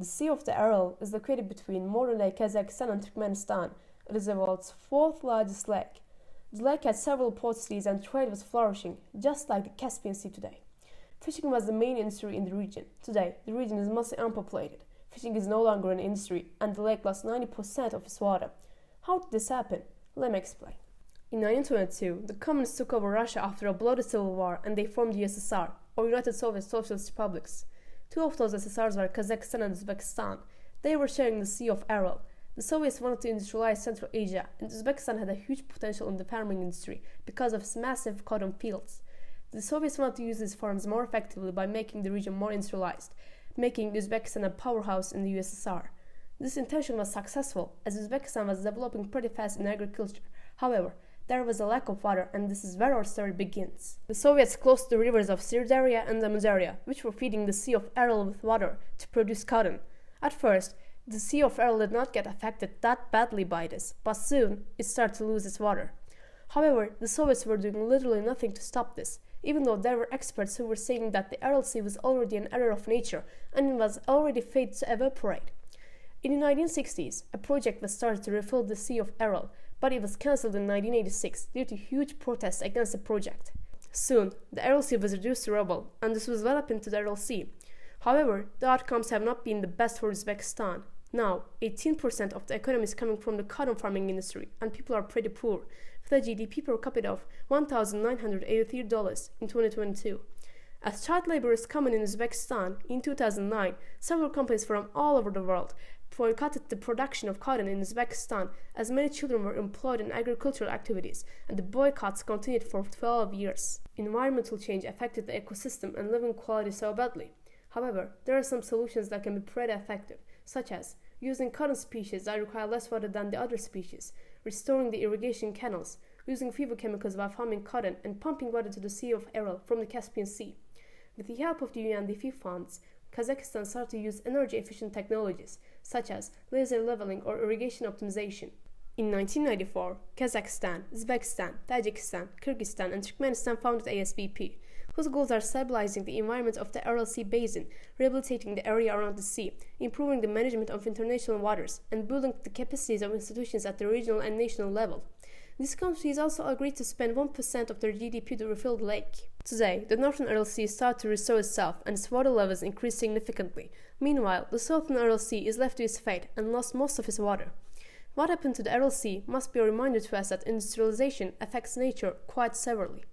The Sea of the Aral is located between modern-day Kazakhstan and Turkmenistan. It is the world's fourth largest lake. The lake had several port cities and trade was flourishing, just like the Caspian Sea today. Fishing was the main industry in the region. Today, the region is mostly unpopulated. Fishing is no longer an industry, and the lake lost 90% of its water. How did this happen? Let me explain. In 1922, the communists took over Russia after a bloody civil war, and they formed the USSR, or United Soviet Socialist Republics. Two of those SSRs were Kazakhstan and Uzbekistan. They were sharing the Sea of Aral. The Soviets wanted to industrialize Central Asia, and Uzbekistan had a huge potential in the farming industry because of its massive cotton fields. The Soviets wanted to use these farms more effectively by making the region more industrialized, making Uzbekistan a powerhouse in the USSR. This intention was successful, as Uzbekistan was developing pretty fast in agriculture. However, there was a lack of water, and this is where our story begins. The Soviets closed the rivers of Sirdarya and Amudarya, which were feeding the Sea of Aral with water to produce cotton. At first, the Sea of Aral did not get affected that badly by this, but soon it started to lose its water. However, the Soviets were doing literally nothing to stop this, even though there were experts who were saying that the Aral Sea was already an error of nature and it was already fated to evaporate. In the 1960s, a project was started to refill the Sea of Aral, but it was cancelled in 1986 due to huge protests against the project. Soon, the Aral Sea was reduced to rubble, and this was developed into the Aral Sea. However, the outcomes have not been the best for Uzbekistan. Now, 18% of the economy is coming from the cotton farming industry, and people are pretty poor, with a GDP per capita of $1,983 in 2022. As child labor is common in Uzbekistan, in 2009, several companies from all over the world boycotted the production of cotton in Uzbekistan as many children were employed in agricultural activities, and the boycotts continued for 12 years. Environmental change affected the ecosystem and living quality so badly. However, there are some solutions that can be pretty effective, such as using cotton species that require less water than the other species, restoring the irrigation canals, using phytochemicals while farming cotton, and pumping water to the Sea of Aral from the Caspian Sea. With the help of the UNDP funds, Kazakhstan started to use energy-efficient technologies, such as laser leveling or irrigation optimization. In 1994, Kazakhstan, Uzbekistan, Tajikistan, Kyrgyzstan, and Turkmenistan founded ASBP, whose goals are stabilizing the environment of the Aral Sea basin, rehabilitating the area around the sea, improving the management of international waters, and building the capacities of institutions at the regional and national level. These countries also agreed to spend 1% of their GDP to refill the lake. Today, the northern Aral Sea started to restore itself and its water levels increased significantly. Meanwhile, the southern Aral Sea is left to its fate and lost most of its water. What happened to the Aral Sea must be a reminder to us that industrialization affects nature quite severely.